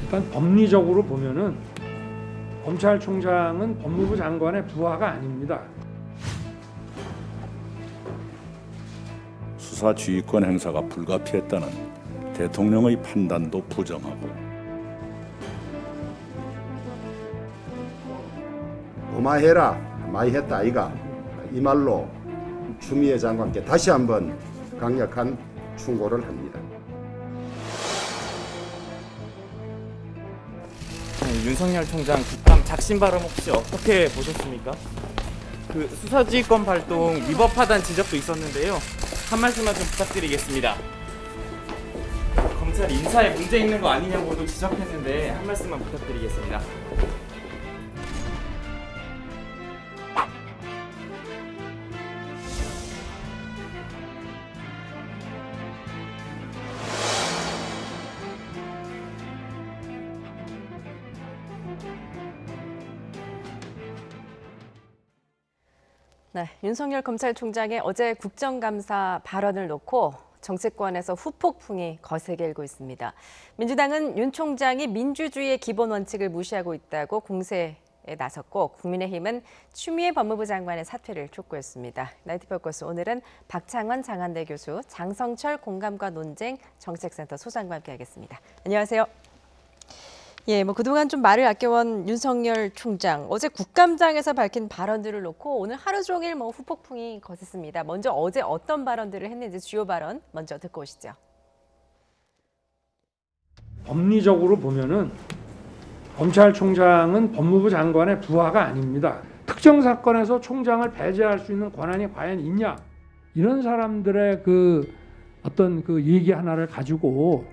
일단 법리적으로 보면은 검찰총장은 법무부 장관의 부하가 아닙니다. 수사 지휘권 행사가 불가피했다는 대통령의 판단도 부정하고 어마해라 많이 했다 아이가 이 말로 추미애 장관께 다시 한번 강력한 충고를 합니다. 윤석열 총장 국감 작심 발언 혹시 어떻게 보셨습니까? 그 수사지휘권 발동 위법하다는 지적도 있었는데요. 한 말씀만 좀 부탁드리겠습니다. 검찰 인사에 문제 있는 거 아니냐고도 지적했는데 한 말씀만 부탁드리겠습니다. 네, 윤석열 검찰총장의 어제 국정감사 발언을 놓고 정치권에서 후폭풍이 거세게 일고 있습니다. 민주당은 윤 총장이 민주주의의 기본 원칙을 무시하고 있다고 공세에 나섰고 국민의힘은 추미애 법무부 장관의 사퇴를 촉구했습니다. 나이트 포커스 오늘은 박창원 장한대 교수, 장성철 공감과 논쟁 정책센터 소장과 함께하겠습니다. 안녕하세요. 예, 그동안 좀 말을 아껴온 윤석열 총장, 어제 국감장에서 밝힌 발언들을 놓고 오늘 하루 종일 후폭풍이 거셌습니다. 먼저 어제 어떤 발언들을 했는지 주요 발언 먼저 듣고 오시죠. 법리적으로 보면은 검찰총장은 법무부 장관의 부하가 아닙니다. 특정 사건에서 총장을 배제할 수 있는 권한이 과연 있냐? 이런 사람들의 어떤 얘기 하나를 가지고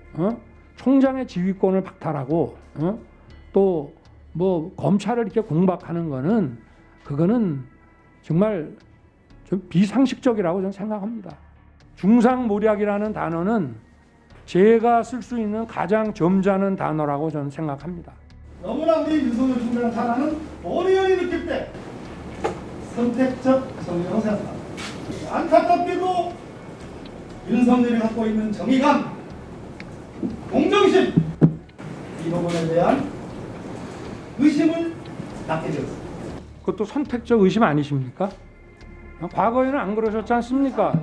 총장의 지휘권을 박탈하고 또 검찰을 이렇게 공박하는 거는 그거는 정말 좀 비상식적이라고 저는 생각합니다. 중상모략이라는 단어는 제가 쓸 수 있는 가장 점잖은 단어라고 저는 생각합니다. 너무나 우리 윤석열 총장 탄압은 어리어리 느낄 때 선택적 정의라고 생각합니다. 안타깝게도 윤석열이 갖고 있는 정의감, 공정심 이 부분에 대한 의심을 낳게 되었습니다. 그것도 선택적 의심 아니십니까? 과거에는 안 그러셨지 않습니까?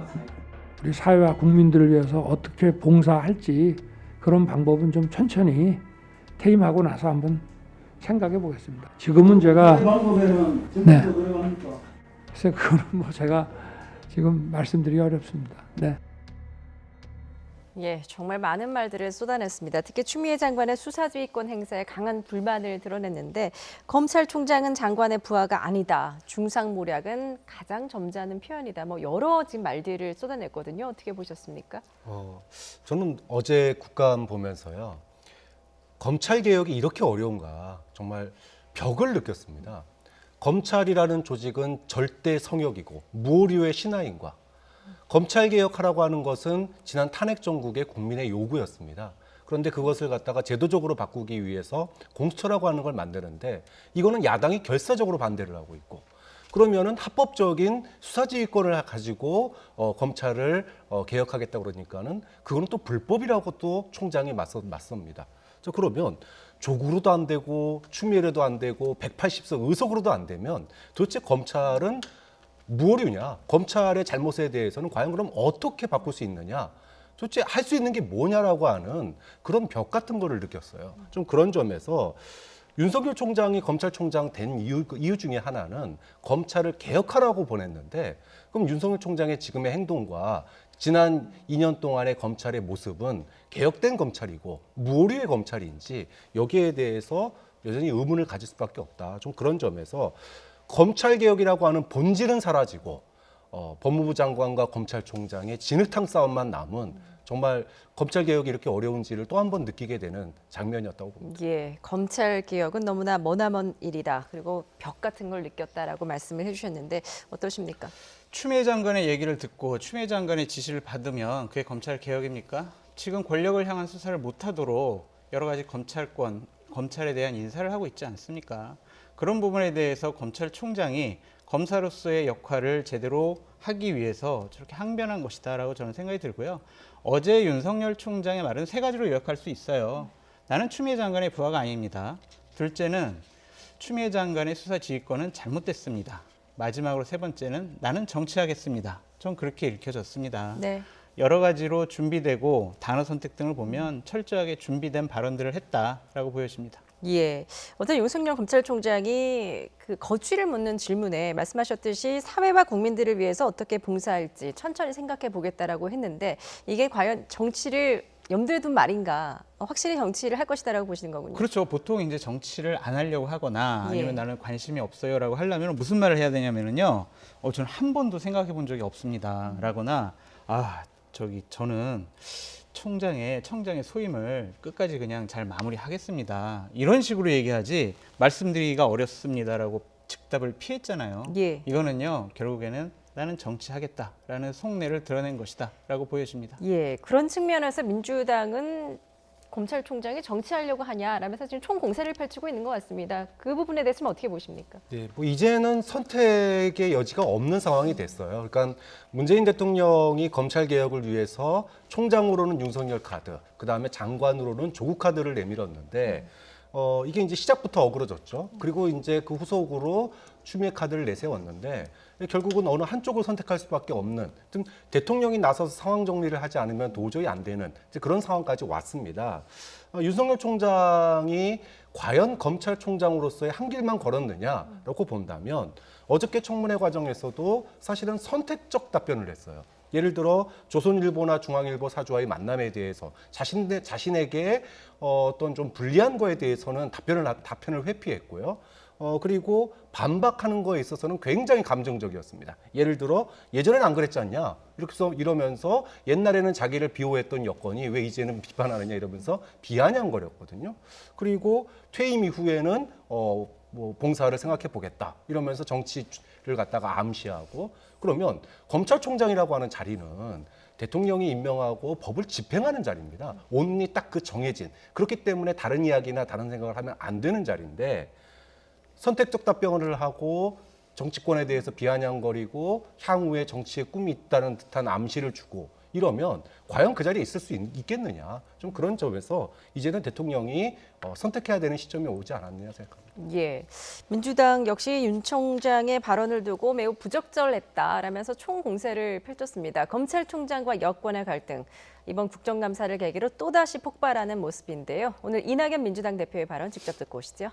우리 사회와 국민들을 위해서 어떻게 봉사할지 그런 방법은 좀 천천히 퇴임하고 나서 한번 생각해 보겠습니다. 지금은 제가 방법에는 네. 들어갑니까? 글쎄 그거는 제가 지금 말씀드리기 어렵습니다. 네. 예, 정말 많은 말들을 쏟아냈습니다. 특히 추미애 장관의 수사지휘권 행사에 강한 불만을 드러냈는데 검찰총장은 장관의 부하가 아니다. 중상모략은 가장 점잖은 표현이다. 여러 지금 말들을 쏟아냈거든요. 어떻게 보셨습니까? 저는 어제 국감 보면서요. 검찰 개혁이 이렇게 어려운가 정말 벽을 느꼈습니다. 검찰이라는 조직은 절대 성역이고 무오류의 신하인과 검찰 개혁하라고 하는 것은 지난 탄핵 정국의 국민의 요구였습니다. 그런데 그것을 갖다가 제도적으로 바꾸기 위해서 공수처라고 하는 걸 만드는데 이거는 야당이 결사적으로 반대를 하고 있고 그러면은 합법적인 수사지휘권을 가지고 검찰을 개혁하겠다 그러니까는 그거는 또 불법이라고 또 총장이 맞섭니다. 그러면 조국으로도 안 되고 추미애로도 안 되고 180석 의석으로도 안 되면 도대체 검찰은 무오류냐? 검찰의 잘못에 대해서는 과연 그럼 어떻게 바꿀 수 있느냐? 도대체 할 수 있는 게 뭐냐라고 하는 그런 벽 같은 거를 느꼈어요. 좀 그런 점에서 윤석열 총장이 검찰총장 된 이유 중에 하나는 검찰을 개혁하라고 보냈는데 그럼 윤석열 총장의 지금의 행동과 지난 2년 동안의 검찰의 모습은 개혁된 검찰이고 무오류의 검찰인지 여기에 대해서 여전히 의문을 가질 수밖에 없다. 좀 그런 점에서 검찰개혁이라고 하는 본질은 사라지고 법무부 장관과 검찰총장의 진흙탕 싸움만 남은 정말 검찰개혁이 이렇게 어려운지를 또 한 번 느끼게 되는 장면이었다고 봅니다. 예, 검찰개혁은 너무나 머나먼 일이다. 그리고 벽 같은 걸 느꼈다라고 말씀을 해주셨는데 어떠십니까? 추미애 장관의 얘기를 듣고 추미애 장관의 지시를 받으면 그게 검찰개혁입니까? 지금 권력을 향한 수사를 못하도록 여러 가지 검찰에 대한 인사를 하고 있지 않습니까? 그런 부분에 대해서 검찰총장이 검사로서의 역할을 제대로 하기 위해서 저렇게 항변한 것이다라고 저는 생각이 들고요. 어제 윤석열 총장의 말은 세 가지로 요약할 수 있어요. 나는 추미애 장관의 부하가 아닙니다. 둘째는 추미애 장관의 수사 지휘권은 잘못됐습니다. 마지막으로 세 번째는 나는 정치하겠습니다. 전 그렇게 읽혀졌습니다. 네. 여러 가지로 준비되고 단어 선택 등을 보면 철저하게 준비된 발언들을 했다라고 보여집니다. 예. 어제 윤석열 검찰총장이 그 거취를 묻는 질문에 말씀하셨듯이 사회와 국민들을 위해서 어떻게 봉사할지 천천히 생각해 보겠다라고 했는데 이게 과연 정치를 염두에 둔 말인가? 확실히 정치를 할 것이다라고 보시는 거군요. 그렇죠. 보통 이제 정치를 안 하려고 하거나 아니면 예. 나는 관심이 없어요라고 하려면 무슨 말을 해야 되냐면요. 저는 한 번도 생각해 본 적이 없습니다라거나 저는 청장의 소임을 끝까지 그냥 잘 마무리하겠습니다. 이런 식으로 얘기하지 말씀드리기가 어렵습니다라고 즉답을 피했잖아요. 예. 이거는요. 결국에는 나는 정치하겠다라는 속내를 드러낸 것이다라고 보여집니다. 예. 그런 측면에서 민주당은 검찰총장이 정치하려고 하냐라면서 지금 총공세를 펼치고 있는 것 같습니다. 그 부분에 대해서는 어떻게 보십니까? 네, 뭐 이제는 선택의 여지가 없는 상황이 됐어요. 그러니까 문재인 대통령이 검찰 개혁을 위해서 총장으로는 윤석열 카드, 그 다음에 장관으로는 조국 카드를 내밀었는데 이게 이제 시작부터 어그러졌죠. 그리고 이제 그 후속으로 추미애 카드를 내세웠는데 결국은 어느 한쪽을 선택할 수밖에 없는, 좀 대통령이 나서서 상황 정리를 하지 않으면 도저히 안 되는 이제 그런 상황까지 왔습니다. 윤석열 총장이 과연 검찰총장으로서의 한 길만 걸었느냐라고 본다면 어저께 청문회 과정에서도 사실은 선택적 답변을 했어요. 예를 들어 조선일보나 중앙일보 사주와의 만남에 대해서 자신에게 어떤 좀 불리한 거에 대해서는 답변을 회피했고요. 그리고 반박하는 거에 있어서는 굉장히 감정적이었습니다. 예를 들어 예전엔 안 그랬지 않냐? 이러면서 옛날에는 자기를 비호했던 여건이 왜 이제는 비판하느냐 이러면서 비아냥거렸거든요. 그리고 퇴임 이후에는 뭐 봉사를 생각해 보겠다 이러면서 정치를 갖다가 암시하고, 그러면 검찰총장이라고 하는 자리는 대통령이 임명하고 법을 집행하는 자리입니다. 온리 딱 그 정해진, 그렇기 때문에 다른 이야기나 다른 생각을 하면 안 되는 자리인데 선택적 답변을 하고 정치권에 대해서 비아냥거리고 향후에 정치에 꿈이 있다는 듯한 암시를 주고 이러면 과연 그 자리에 있을 수 있겠느냐. 좀 그런 점에서 이제는 대통령이 선택해야 되는 시점이 오지 않았느냐 생각합니다. 예. 민주당 역시 윤 총장의 발언을 두고 매우 부적절했다라면서 총공세를 펼쳤습니다. 검찰총장과 여권의 갈등, 이번 국정감사를 계기로 또다시 폭발하는 모습인데요. 오늘 이낙연 민주당 대표의 발언 직접 듣고 오시죠.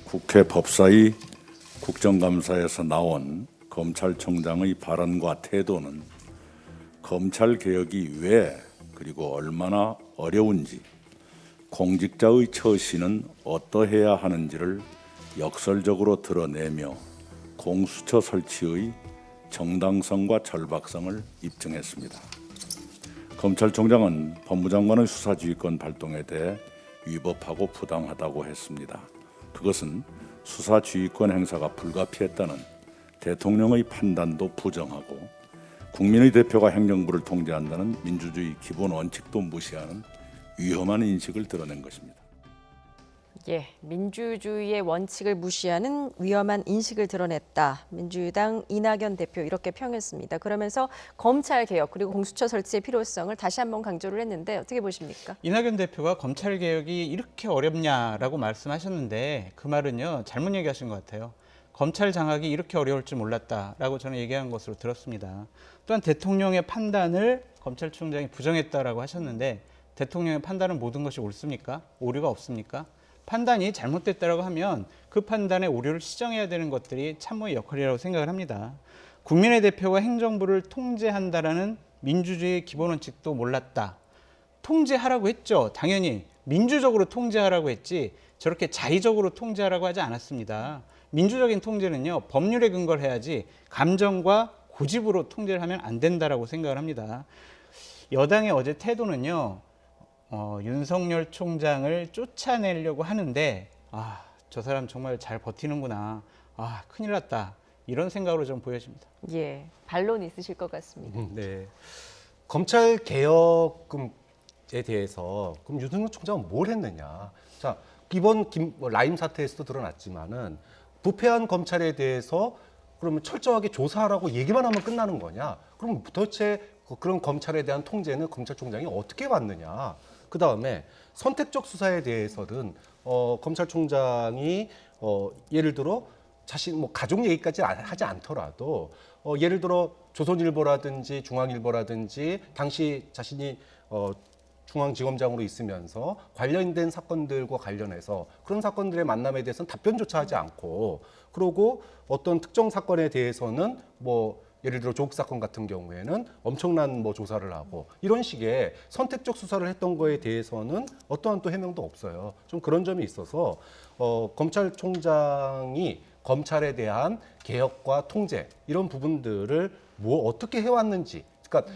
국회 법사위 국정감사에서 나온 검찰총장의 발언과 태도는 검찰개혁이 왜 그리고 얼마나 어려운지, 공직자의 처신은 어떠해야 하는지를 역설적으로 드러내며 공수처 설치의 정당성과 절박성을 입증했습니다. 검찰총장은 법무장관의 수사지휘권 발동에 대해 위법하고 부당하다고 했습니다. 그것은 수사지휘권 행사가 불가피했다는 대통령의 판단도 부정하고 국민의 대표가 행정부를 통제한다는 민주주의 기본 원칙도 무시하는 위험한 인식을 드러낸 것입니다. 예, 민주주의의 원칙을 무시하는 위험한 인식을 드러냈다. 민주당 이낙연 대표 이렇게 평했습니다. 그러면서 검찰 개혁 그리고 공수처 설치의 필요성을 다시 한번 강조를 했는데 어떻게 보십니까? 이낙연 대표가 검찰 개혁이 이렇게 어렵냐라고 말씀하셨는데 그 말은요 잘못 얘기하신 것 같아요. 검찰 장악이 이렇게 어려울 줄 몰랐다라고 저는 얘기한 것으로 들었습니다. 또한 대통령의 판단을 검찰총장이 부정했다라고 하셨는데 대통령의 판단은 모든 것이 옳습니까? 오류가 없습니까? 판단이 잘못됐다고 하면 그 판단의 오류를 시정해야 되는 것들이 참모의 역할이라고 생각을 합니다. 국민의 대표가 행정부를 통제한다라는 민주주의의 기본 원칙도 몰랐다. 통제하라고 했죠. 당연히 민주적으로 통제하라고 했지 저렇게 자의적으로 통제하라고 하지 않았습니다. 민주적인 통제는요, 법률에 근거를 해야지 감정과 고집으로 통제를 하면 안 된다라고 생각을 합니다. 여당의 어제 태도는요, 윤석열 총장을 쫓아내려고 하는데 저 사람 정말 잘 버티는구나. 큰일 났다. 이런 생각으로 좀 보여집니다. 예, 반론 있으실 것 같습니다. 네. 검찰 개혁에 대해서 그럼 윤석열 총장은 뭘 했느냐? 자, 이번 라임 사태에서도 드러났지만은 부패한 검찰에 대해서 그러면 철저하게 조사하라고 얘기만 하면 끝나는 거냐? 그럼 도대체 그런 검찰에 대한 통제는 검찰총장이 어떻게 받느냐? 그 다음에 선택적 수사에 대해서는 검찰총장이 예를 들어 자신 뭐 가족 얘기까지 하지 않더라도 예를 들어 조선일보라든지 중앙일보라든지 당시 자신이 중앙지검장으로 있으면서 관련된 사건들과 관련해서 그런 사건들의 만남에 대해서는 답변조차 하지 않고, 그러고 어떤 특정 사건에 대해서는 뭐 예를 들어 조국 사건 같은 경우에는 엄청난 뭐 조사를 하고 이런 식의 선택적 수사를 했던 거에 대해서는 어떠한 또 해명도 없어요. 좀 그런 점이 있어서 검찰총장이 검찰에 대한 개혁과 통제 이런 부분들을 뭐 어떻게 해왔는지, 그러니까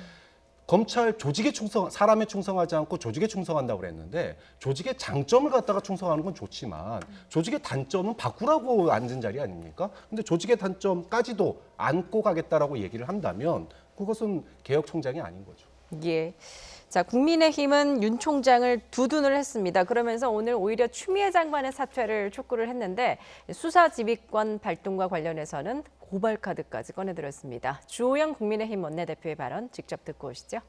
검찰 조직에 사람에 충성하지 않고 조직에 충성한다고 그랬는데, 조직의 장점을 갖다가 충성하는 건 좋지만 조직의 단점은 바꾸라고 앉은 자리 아닙니까? 근데 조직의 단점까지도 안고 가겠다라고 얘기를 한다면 그것은 개혁 총장이 아닌 거죠. 예. 자, 국민의힘은 윤 총장을 두둔을 했습니다. 그러면서 오늘 오히려 추미애 장관의 사퇴를 촉구를 했는데, 수사지휘권 발동과 관련해서는 고발 카드까지 꺼내들었습니다. 주호영 국민의힘 원내대표의 발언 직접 듣고 오시죠.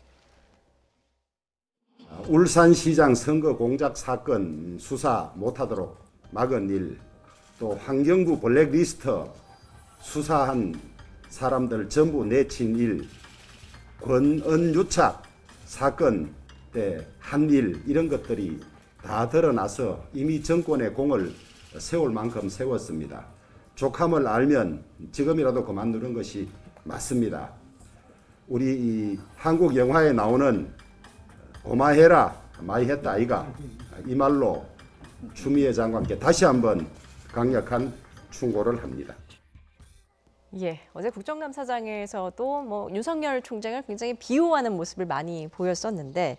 울산시장 선거 공작 사건 수사 못하도록 막은 일, 또 환경부 블랙리스트 수사한 사람들 전부 내친 일, 권은유착 사건 때 한 일, 이런 것들이 다 드러나서 이미 정권의 공을 세울 만큼 세웠습니다. 족함을 알면 지금이라도 그만두는 것이 맞습니다. 우리 이 한국 영화에 나오는 고마해라 많이 했다 아이가, 이 말로 추미애 장관께 다시 한번 강력한 충고를 합니다. 예, 어제 국정감사장에서도 뭐 윤석열 총장을 굉장히 비호하는 모습을 많이 보였었는데,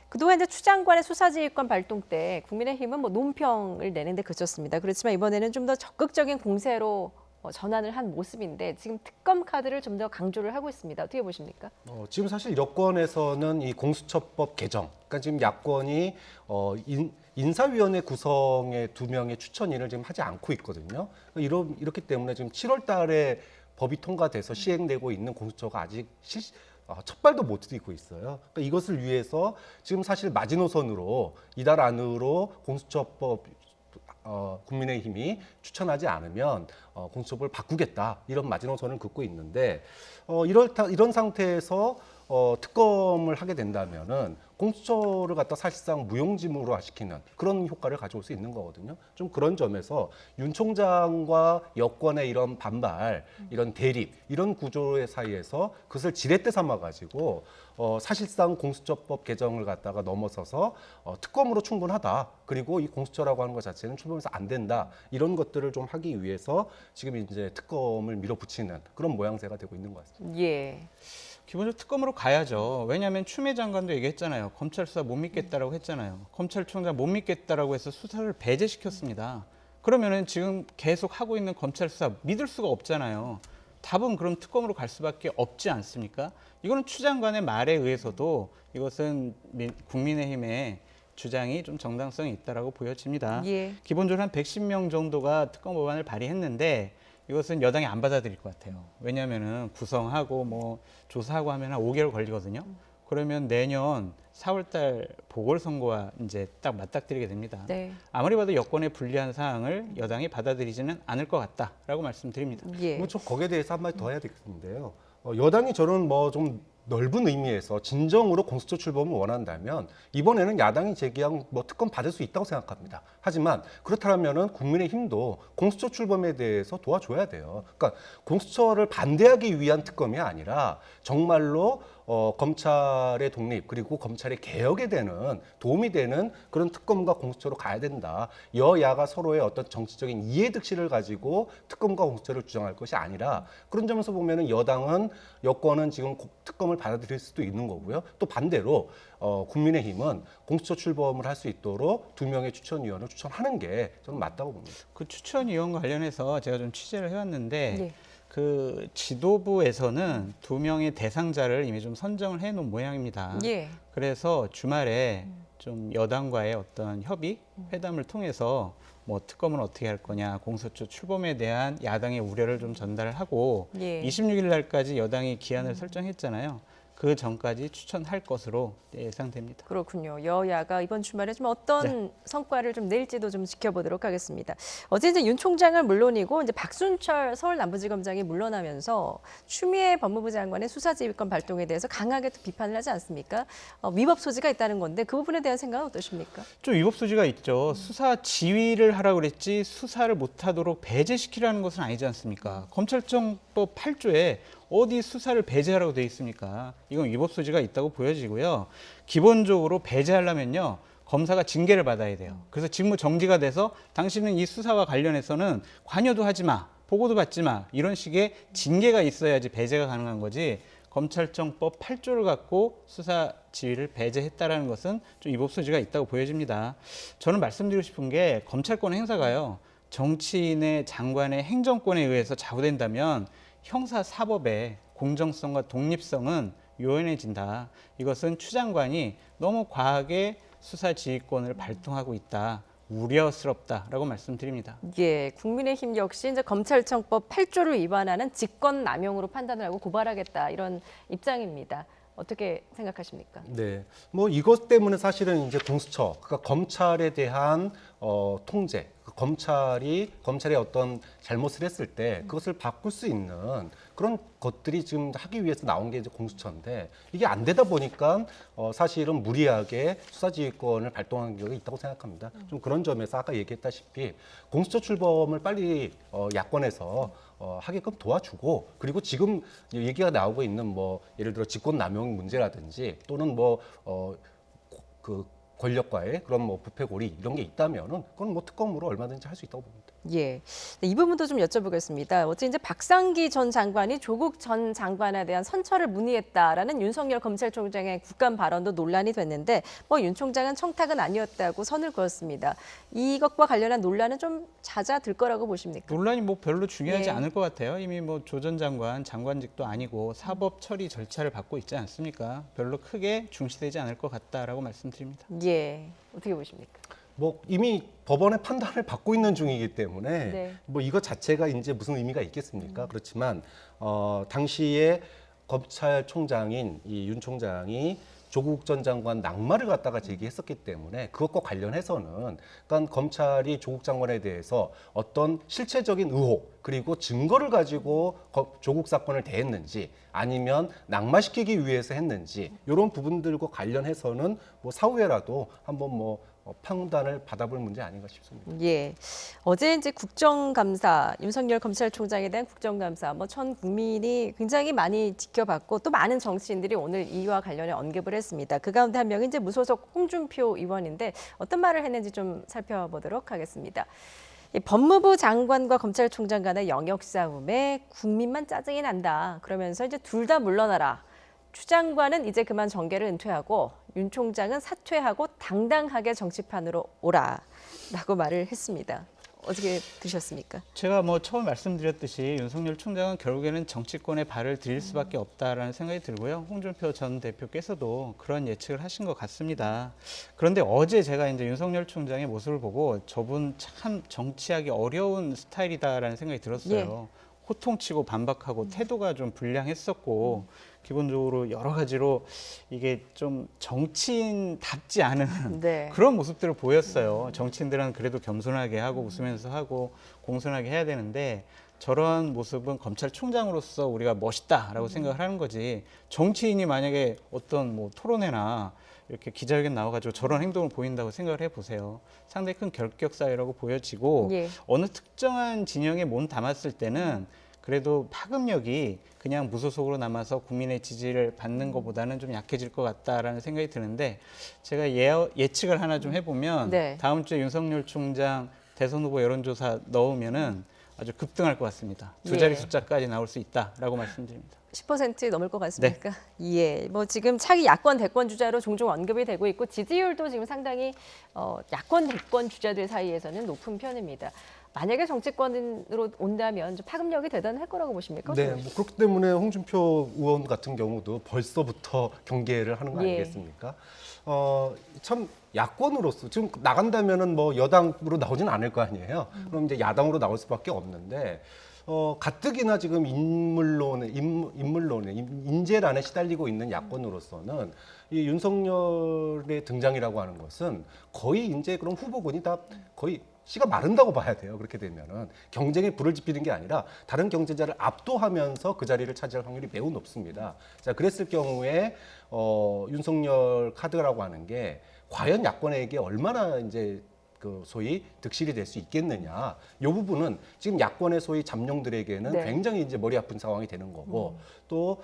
그동안 이제 추 장관의 수사지휘권 발동 때 국민의힘은 뭐 논평을 내는데 그쳤습니다. 그렇지만 이번에는 좀 더 적극적인 공세로 전환을 한 모습인데, 지금 특검 카드를 좀 더 강조를 하고 있습니다. 어떻게 보십니까? 지금 사실 여권에서는 이 공수처법 개정, 그러니까 지금 야권이 인사위원회 구성의 2명의 추천인을 지금 하지 않고 있거든요. 이렇기 때문에 지금 7월 달에 법이 통과돼서 시행되고 있는 공수처가 아직 첫 발도 못 디디고 있어요. 그러니까 이것을 위해서 지금 사실 마지노선으로 이달 안으로 공수처법 국민의힘이 추천하지 않으면 공수처법을 바꾸겠다, 이런 마지노선을 긋고 있는데, 이런 상태에서 특검을 하게 된다면은 공수처를 갖다 사실상 무용지물화시키는 그런 효과를 가져올 수 있는 거거든요. 좀 그런 점에서 윤 총장과 여권의 이런 반발, 이런 대립, 이런 구조의 사이에서 그것을 지렛대 삼아가지고 사실상 공수처법 개정을 갖다가 넘어서서 특검으로 충분하다, 그리고 이 공수처라고 하는 것 자체는 출범해서 안 된다, 이런 것들을 좀 하기 위해서 지금 이제 특검을 밀어붙이는 그런 모양새가 되고 있는 것 같습니다. 예. 기본적으로 특검으로 가야죠. 왜냐하면 추미애 장관도 얘기했잖아요. 검찰 수사 못 믿겠다라고 했잖아요. 검찰총장 못 믿겠다라고 해서 수사를 배제시켰습니다. 그러면은 지금 계속 하고 있는 검찰 수사 믿을 수가 없잖아요. 답은 그럼 특검으로 갈 수밖에 없지 않습니까? 이거는 추 장관의 말에 의해서도 이것은 국민의힘의 주장이 좀 정당성이 있다라고 보여집니다. 예. 기본적으로 한 110명 정도가 특검 법안을 발의했는데, 이것은 여당이 안 받아들일 것 같아요. 왜냐하면은 구성하고 뭐 조사하고 하면 한 5개월 걸리거든요. 그러면 내년 4월달 보궐선거와 이제 딱 맞닥뜨리게 됩니다. 네. 아무리 봐도 여권의 불리한 사항을 여당이 받아들이지는 않을 것 같다라고 말씀드립니다. 예. 뭐 좀 거기에 대해서 한마디 더 해야 되겠는데요. 여당이 저는 뭐 좀 넓은 의미에서 진정으로 공수처 출범을 원한다면 이번에는 야당이 제기한 뭐 특검 받을 수 있다고 생각합니다. 하지만 그렇다면은 국민의힘도 공수처 출범에 대해서 도와줘야 돼요. 그러니까 공수처를 반대하기 위한 특검이 아니라 정말로 검찰의 독립, 그리고 검찰의 개혁에 되는 도움이 되는 그런 특검과 공수처로 가야 된다. 여야가 서로의 어떤 정치적인 이해득실을 가지고 특검과 공수처를 주장할 것이 아니라, 그런 점에서 보면은 여권은 지금 특검을 받아들일 수도 있는 거고요. 또 반대로 국민의힘은 공수처 출범을 할 수 있도록 2명의 추천위원을 추천하는 게 저는 맞다고 봅니다. 그 추천위원 관련해서 제가 좀 취재를 해왔는데, 예. 그 지도부에서는 2명의 대상자를 이미 좀 선정을 해놓은 모양입니다. 예. 그래서 주말에 좀 여당과의 어떤 협의, 회담을 통해서 뭐 특검은 어떻게 할 거냐, 공수처 출범에 대한 야당의 우려를 좀 전달을 하고, 예. 26일 날까지 여당이 기한을 설정했잖아요. 그 전까지 추천할 것으로 예상됩니다. 그렇군요. 여야가 이번 주말에 좀 어떤 성과를 좀 낼지도 좀 지켜보도록 하겠습니다. 어제 이제 윤 총장은 물론이고 이제 박순철 서울남부지검장이 물러나면서 추미애 법무부 장관의 수사지휘권 발동에 대해서 강하게 또 비판을 하지 않습니까? 위법 소지가 있다는 건데 그 부분에 대한 생각은 어떠십니까? 좀 위법 소지가 있죠. 수사 지휘를 하라고 그랬지 수사를 못하도록 배제시키라는 것은 아니지 않습니까? 검찰청법 8조에 어디 수사를 배제하라고 돼 있습니까? 이건 위법 소지가 있다고 보여지고요. 기본적으로 배제하려면요. 검사가 징계를 받아야 돼요. 그래서 직무 정지가 돼서 당신은 이 수사와 관련해서는 관여도 하지 마, 보고도 받지 마, 이런 식의 징계가 있어야지 배제가 가능한 거지. 검찰청법 8조를 갖고 수사 지휘를 배제했다라는 것은 좀 위법 소지가 있다고 보여집니다. 저는 말씀드리고 싶은 게 검찰권 행사가요. 정치인의 장관의 행정권에 의해서 좌우된다면 형사 사법의 공정성과 독립성은 요연해진다. 이것은 추 장관이 너무 과하게 수사 지휘권을 발동하고 있다. 우려스럽다라고 말씀드립니다. 예, 국민의힘 역시 이제 검찰청법 8조를 위반하는 직권남용으로 판단을 하고 고발하겠다 이런 입장입니다. 어떻게 생각하십니까? 네, 뭐 이것 때문에 사실은 이제 공수처, 그러니까 검찰에 대한 통제, 검찰의 어떤 잘못을 했을 때 그것을 바꿀 수 있는 그런 것들이 지금 하기 위해서 나온 게 이제 공수처인데 이게 안 되다 보니까 사실은 무리하게 수사지휘권을 발동한 경우가 있다고 생각합니다. 좀 그런 점에서 아까 얘기했다시피 공수처 출범을 빨리 야권에서 하게끔 도와주고 그리고 지금 얘기가 나오고 있는 뭐 예를 들어 직권남용 문제라든지 또는 그 권력과의 그런 뭐 부패고리 이런 게 있다면은 그건 뭐 특검으로 얼마든지 할 수 있다고 봅니다. 예, 네, 이 부분도 좀 여쭤보겠습니다. 어제 이제 박상기 전 장관이 조국 전 장관에 대한 선처를 문의했다라는 윤석열 검찰총장의 국감 발언도 논란이 됐는데 윤 총장은 청탁은 아니었다고 선을 그었습니다. 이것과 관련한 논란은 좀 잦아들 거라고 보십니까? 논란이 뭐 별로 중요하지 예. 않을 것 같아요. 이미 뭐 조 전 장관 장관직도 아니고 사법 처리 절차를 밟고 있지 않습니까? 별로 크게 중시되지 않을 것 같다라고 말씀드립니다. 예, 어떻게 보십니까? 뭐 이미 법원의 판단을 받고 있는 중이기 때문에 네. 뭐 이거 자체가 이제 무슨 의미가 있겠습니까? 그렇지만 당시에 검찰총장인 이 윤 총장이 조국 전 장관 낙마를 갖다가 제기했었기 때문에 그것과 관련해서는 그러니까 검찰이 조국 장관에 대해서 어떤 실체적인 의혹 그리고 증거를 가지고 조국 사건을 대했는지 아니면 낙마시키기 위해서 했는지 이런 부분들과 관련해서는 뭐 사후에라도 한번 뭐 판단을 받아볼 문제 아닌가 싶습니다. 예, 어제 이제 국정감사 윤석열 검찰총장에 대한 국정감사 전 국민이 굉장히 많이 지켜봤고 또 많은 정치인들이 오늘 이와 관련해 언급을 했습니다. 그 가운데 한 명이 이제 무소속 홍준표 의원인데 어떤 말을 했는지 좀 살펴보도록 하겠습니다. 법무부 장관과 검찰총장 간의 영역 싸움에 국민만 짜증이 난다. 그러면서 이제 둘 다 물러나라. 추 장관은 이제 그만 정계를 은퇴하고 윤 총장은 사퇴하고 당당하게 정치판으로 오라라고 말을 했습니다. 어떻게 드셨습니까? 제가 뭐 처음 말씀드렸듯이 윤석열 총장은 결국에는 정치권에 발을 들일 수밖에 없다라는 생각이 들고요. 홍준표 전 대표께서도 그런 예측을 하신 것 같습니다. 그런데 어제 제가 이제 윤석열 총장의 모습을 보고 저분 참 정치하기 어려운 스타일이다라는 생각이 들었어요. 호통치고 반박하고 태도가 좀 불량했었고 기본적으로 여러 가지로 이게 좀 정치인답지 않은 네. 그런 모습들을 보였어요. 정치인들은 그래도 겸손하게 하고 웃으면서 하고 공손하게 해야 되는데 저런 모습은 검찰총장으로서 우리가 멋있다라고 생각을 하는 거지 정치인이 만약에 어떤 뭐 토론회나 이렇게 기자회견 나와가지고 저런 행동을 보인다고 생각을 해보세요. 상당히 큰 결격 사유라고 보여지고 예. 어느 특정한 진영에 몸 담았을 때는 그래도 파급력이 그냥 무소속으로 남아서 국민의 지지를 받는 것보다는 좀 약해질 것 같다라는 생각이 드는데 제가 예측을 하나 좀 해보면 네. 다음 주에 윤석열 총장 대선 후보 여론조사 넣으면은 아주 급등할 것 같습니다. 두 자리 예. 숫자까지 나올 수 있다라고 말씀드립니다. 10% 넘을 것 같습니까? 예, 지금 차기 야권 대권 주자로 종종 언급이 되고 있고 지지율도 지금 상당히 야권 대권 주자들 사이에서는 높은 편입니다. 만약에 정치권으로 온다면 좀 파급력이 대단할 거라고 보십니까? 네, 뭐 그렇기 때문에 홍준표 의원 같은 경우도 벌써부터 경계를 하는 거 예. 아니겠습니까? 참 야권으로서 지금 나간다면은 뭐 여당으로 나오진 않을 거 아니에요. 그럼 이제 야당으로 나올 수밖에 없는데 가뜩이나 지금 인재란에 시달리고 있는 야권으로서는 이 윤석열의 등장이라고 하는 것은 거의 이제 그런 후보군이 다 거의 씨가 마른다고 봐야 돼요. 그렇게 되면은 경쟁에 불을 지피는 게 아니라 다른 경쟁자를 압도하면서 그 자리를 차지할 확률이 매우 높습니다. 자, 그랬을 경우에 윤석열 카드라고 하는 게 과연 야권에게 얼마나 이제 그 소위 득실이 될 수 있겠느냐. 이 부분은 지금 야권의 소위 잠룡들에게는 네. 굉장히 이제 머리 아픈 상황이 되는 거고 또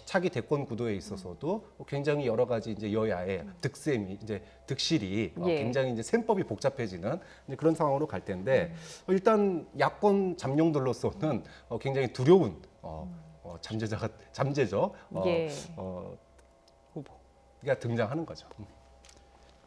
차기 대권 구도에 있어서도 굉장히 여러 가지 이제 여야의 득셈이 이제 득실이 예. 굉장히 이제 셈법이 복잡해지는 이제 그런 상황으로 갈 텐데 일단 야권 잠룡들로서는 굉장히 두려운 잠재죠. 예. 후보가 등장하는 거죠.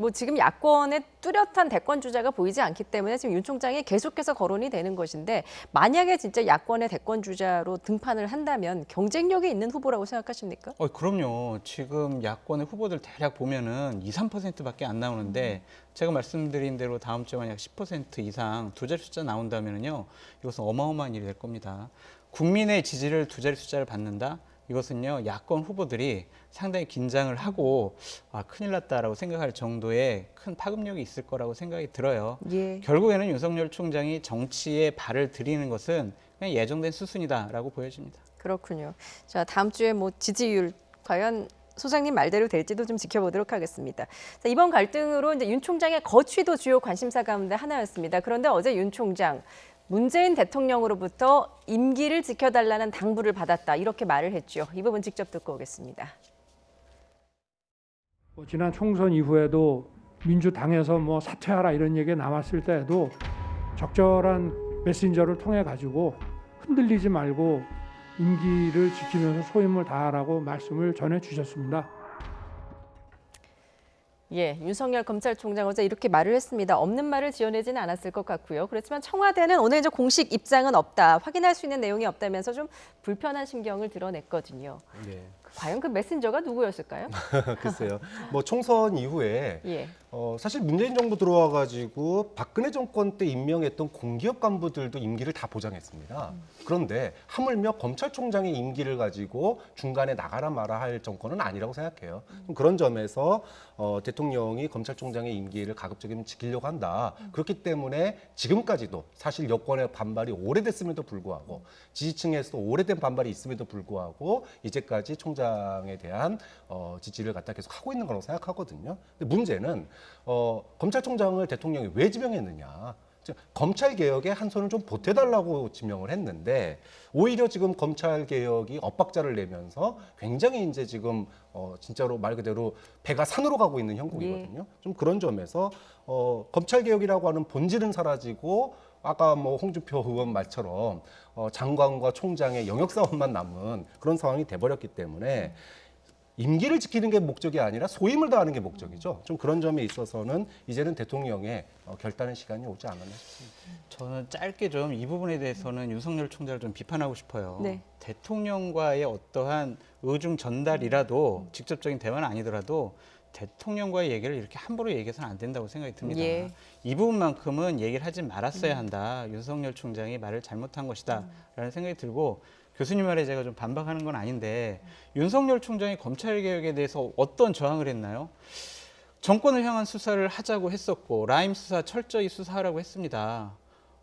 뭐 지금 야권의 뚜렷한 대권 주자가 보이지 않기 때문에 지금 윤 총장이 계속해서 거론이 되는 것인데 만약에 진짜 야권의 대권 주자로 등판을 한다면 경쟁력이 있는 후보라고 생각하십니까? 그럼요. 지금 야권의 후보들 대략 보면은 2, 3%밖에 안 나오는데 제가 말씀드린 대로 다음 주에 만약 10% 이상 두 자리 숫자 나온다면요. 이것은 어마어마한 일이 될 겁니다. 국민의 지지를 두 자리 숫자를 받는다? 이것은요, 야권 후보들이 상당히 긴장을 하고 큰일 났다라고 생각할 정도의 큰 파급력이 있을 거라고 생각이 들어요. 예. 결국에는 윤석열 총장이 정치에 발을 들이는 것은 그냥 예정된 수순이다라고 보여집니다. 그렇군요. 자, 다음 주에 뭐 지지율 과연 소장님 말대로 될지도 좀 지켜보도록 하겠습니다. 자, 이번 갈등으로 이제 윤 총장의 거취도 주요 관심사 가운데 하나였습니다. 그런데 어제 윤 총장 문재인 대통령으로부터 임기를 지켜달라는 당부를 받았다 이렇게 말을 했죠. 이 부분 직접 듣고 오겠습니다. 지난 총선 이후에도 민주당에서 뭐 사퇴하라 이런 얘기가 나왔을 때에도 적절한 메신저를 통해 가지고 흔들리지 말고 임기를 지키면서 소임을 다하라고 말씀을 전해 주셨습니다. 예, 윤석열 검찰총장 어제 이렇게 말을 했습니다. 없는 말을 지어내지는 않았을 것 같고요. 그렇지만 청와대는 오늘 이제 공식 입장은 없다, 확인할 수 있는 내용이 없다면서 좀 불편한 심경을 드러냈거든요. 네. 과연 그 메신저가 누구였을까요? 글쎄요. 뭐 총선 이후에 예. 사실 문재인 정부 들어와가지고 박근혜 정권 때 임명했던 공기업 간부들도 임기를 다 보장했습니다. 그런데 하물며 검찰총장의 임기를 가지고 중간에 나가라 마라 할 정권은 아니라고 생각해요. 그런 점에서 대통령이 검찰총장의 임기를 가급적이면 지키려고 한다. 그렇기 때문에 지금까지도 사실 여권의 반발이 오래됐음에도 불구하고 지지층에서도 오래된 반발이 있음에도 불구하고 이제까지 총장에 대한 지지를 갖다 계속 하고 있는 거라고 생각하거든요. 근데 문제는 검찰총장을 대통령이 왜 지명했느냐. 검찰 개혁에 한 손을 좀 보태달라고 지명을 했는데 오히려 지금 검찰 개혁이 엇박자를 내면서 굉장히 이제 지금 진짜로 말 그대로 배가 산으로 가고 있는 형국이거든요. 좀 그런 점에서 검찰 개혁이라고 하는 본질은 사라지고 아까 뭐 홍준표 의원 말처럼 장관과 총장의 영역 싸움만 남은 그런 상황이 돼버렸기 때문에. 임기를 지키는 게 목적이 아니라 소임을 다하는 게 목적이죠. 좀 그런 점에 있어서는 이제는 대통령의 결단의 시간이 오지 않았나 싶습니다. 저는 짧게 좀 이 부분에 대해서는 윤석열 총장을 좀 비판하고 싶어요. 네. 대통령과의 어떠한 의중 전달이라도 직접적인 대화는 아니더라도 대통령과의 얘기를 이렇게 함부로 얘기해서는 안 된다고 생각이 듭니다. 예. 이 부분만큼은 얘기를 하지 말았어야 한다. 윤석열 총장이 말을 잘못한 것이다. 라는 생각이 들고 교수님 말에 제가 좀 반박하는 건 아닌데 윤석열 총장이 검찰개혁에 대해서 어떤 저항을 했나요? 정권을 향한 수사를 하자고 했었고 라임 수사 철저히 수사하라고 했습니다.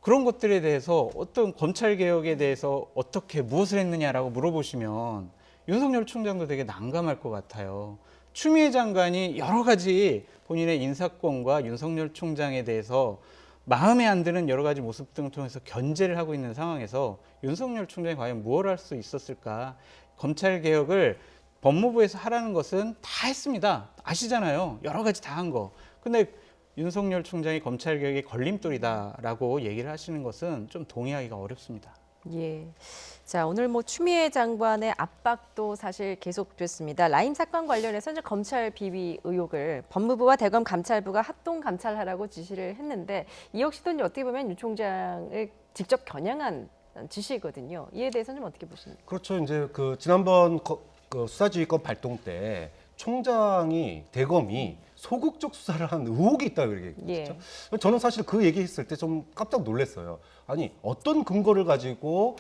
그런 것들에 대해서 어떤 검찰개혁에 대해서 어떻게 무엇을 했느냐라고 물어보시면 윤석열 총장도 되게 난감할 것 같아요. 추미애 장관이 여러 가지 본인의 인사권과 윤석열 총장에 대해서 마음에 안 드는 여러 가지 모습 등을 통해서 견제를 하고 있는 상황에서 윤석열 총장이 과연 무엇을 할 수 있었을까? 검찰개혁을 법무부에서 하라는 것은 다 했습니다. 아시잖아요. 여러 가지 다 한 거. 근데 윤석열 총장이 검찰개혁의 걸림돌이다라고 얘기를 하시는 것은 좀 동의하기가 어렵습니다. 예. 자, 오늘 뭐 추미애 장관의 압박도 사실 계속됐습니다. 라임 사건 관련해서 이제 검찰 비위 의혹을 법무부와 대검 감찰부가 합동 감찰하라고 지시를 했는데 이 역시도 이제 어떻게 보면 윤 총장을 직접 겨냥한 지시거든요. 이에 대해서는 좀 어떻게 보십니까? 그렇죠. 이제 그 지난번 그 수사지휘권 발동 때 총장이 대검이 소극적 수사를 한 의혹이 있다 그렇게 얘기했죠. 저는 사실 그 얘기했을 때 좀 깜짝 놀랐어요. 아니 어떤 근거를 가지고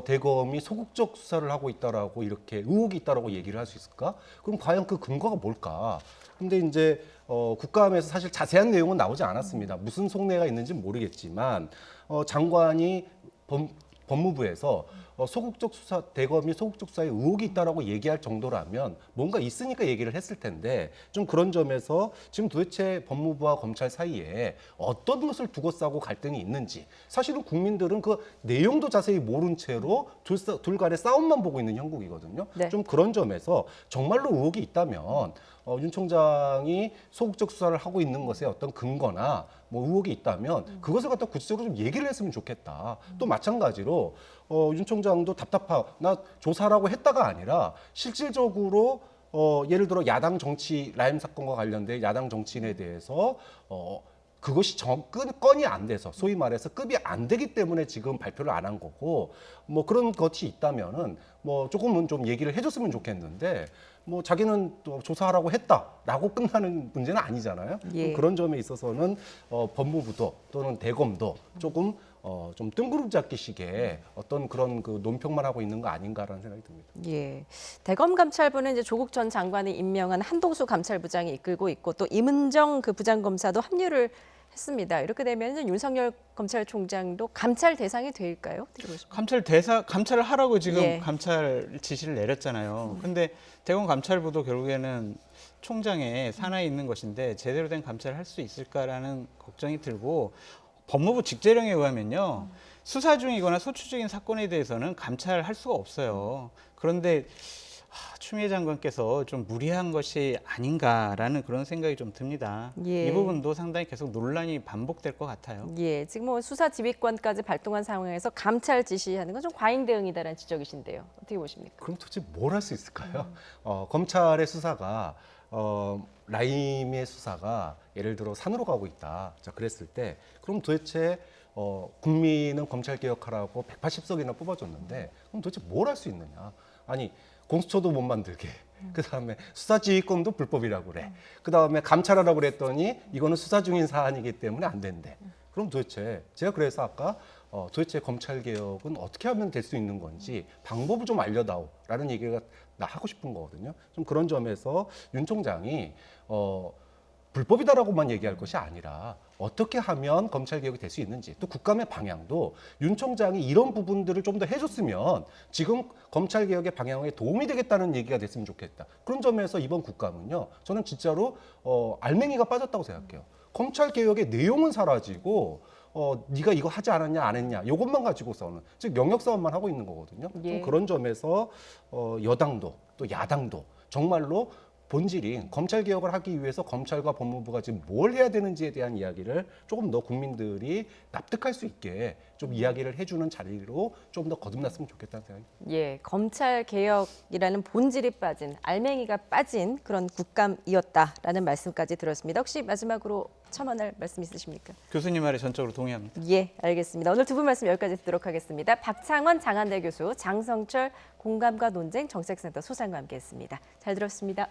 대검이 소극적 수사를 하고 있다라고 이렇게 의혹이 있다라고 얘기를 할 수 있을까? 그럼 과연 그 근거가 뭘까? 근데 이제 국감에서 사실 자세한 내용은 나오지 않았습니다. 무슨 속내가 있는지 모르겠지만 장관이 법무부에서 소극적 수사, 대검이 소극적 수사에 의혹이 있다라고 얘기할 정도라면 뭔가 있으니까 얘기를 했을 텐데 좀 그런 점에서 지금 도대체 법무부와 검찰 사이에 어떤 것을 두고 싸고 갈등이 있는지 사실은 국민들은 그 내용도 자세히 모른 채로 둘 간의 싸움만 보고 있는 형국이거든요. 네. 좀 그런 점에서 정말로 의혹이 있다면 윤 총장이 소극적 수사를 하고 있는 것에 어떤 근거나 뭐 의혹이 있다면 그것을 갖다 구체적으로 좀 얘기를 했으면 좋겠다. 또 마찬가지로 윤 총장도 나 조사라고 했다가 아니라 실질적으로 예를 들어 야당 정치 라임 사건과 관련된 야당 정치인에 대해서 그것이 건이 안 돼서 소위 말해서 급이 안 되기 때문에 지금 발표를 안 한 거고 뭐 그런 것이 있다면은 뭐 조금은 좀 얘기를 해줬으면 좋겠는데 뭐 자기는 또 조사하라고 했다라고 끝나는 문제는 아니잖아요. 예. 그런 점에 있어서는 법무부도 또는 대검도 조금 좀 뜬구름 잡기식의 어떤 그런 그 논평만 하고 있는 거 아닌가라는 생각이 듭니다. 예. 대검 감찰부는 이제 조국 전 장관이 임명한 한동수 감찰부장이 이끌고 있고 또 임은정 그 부장검사도 합류를 했습니다. 이렇게 되면 윤석열 검찰총장도 감찰 대상이 될까요? 감찰을 하라고 지금 예. 감찰 지시를 내렸잖아요. 근데 대검 감찰부도 결국에는 총장의 산하에 있는 것인데 제대로 된 감찰을 할 수 있을까라는 걱정이 들고 법무부 직제령에 의하면요. 수사 중이거나 소추 중인 사건에 대해서는 감찰할 수가 없어요. 그런데 추미애 장관께서 좀 무리한 것이 아닌가라는 그런 생각이 좀 듭니다. 예. 이 부분도 상당히 계속 논란이 반복될 것 같아요. 예, 지금 뭐 수사 지휘권까지 발동한 상황에서 감찰 지시하는 건 좀 과잉 대응이다라는 지적이신데요. 어떻게 보십니까? 그럼 도대체 뭘 할 수 있을까요? 검찰의 수사가 라임의 수사가 예를 들어 산으로 가고 있다. 자, 그랬을 때 그럼 도대체 국민은 검찰 개혁하라고 180석이나 뽑아줬는데 그럼 도대체 뭘 할 수 있느냐? 아니 공수처도 못 만들게. 그다음에 수사지휘권도 불법이라고 그래. 그다음에 감찰하라고 그랬더니 이거는 수사 중인 사안이기 때문에 안 된대. 그럼 도대체 제가 그래서 아까 도대체 검찰 개혁은 어떻게 하면 될 수 있는 건지 방법을 좀 알려다오라는 얘기가 나 하고 싶은 거거든요. 좀 그런 점에서 윤 총장이 불법이다라고만 얘기할 것이 아니라 어떻게 하면 검찰 개혁이 될 수 있는지 또 국감의 방향도 윤 총장이 이런 부분들을 좀 더 해줬으면 지금 검찰 개혁의 방향에 도움이 되겠다는 얘기가 됐으면 좋겠다. 그런 점에서 이번 국감은요, 저는 진짜로 알맹이가 빠졌다고 생각해요. 검찰 개혁의 내용은 사라지고 네가 이거 하지 않았냐 안 했냐 이것만 가지고 싸우는 즉 영역 싸움만 하고 있는 거거든요. 예. 좀 그런 점에서 여당도 또 야당도 정말로 본질인 검찰 개혁을 하기 위해서 검찰과 법무부가 지금 뭘 해야 되는지에 대한 이야기를 조금 더 국민들이 납득할 수 있게 좀 이야기를 해주는 자리로 좀 더 거듭났으면 좋겠다는 생각이 듭니다. 예, 검찰 개혁이라는 본질이 빠진 알맹이가 빠진 그런 국감이었다라는 말씀까지 들었습니다. 혹시 마지막으로 첨언할 말씀 있으십니까? 교수님 말에 전적으로 동의합니다. 예, 알겠습니다. 오늘 두 분 말씀 여기까지 듣도록 하겠습니다. 박창원 장한대 교수, 장성철 공감과 논쟁 정책센터 소장과 함께했습니다. 잘 들었습니다.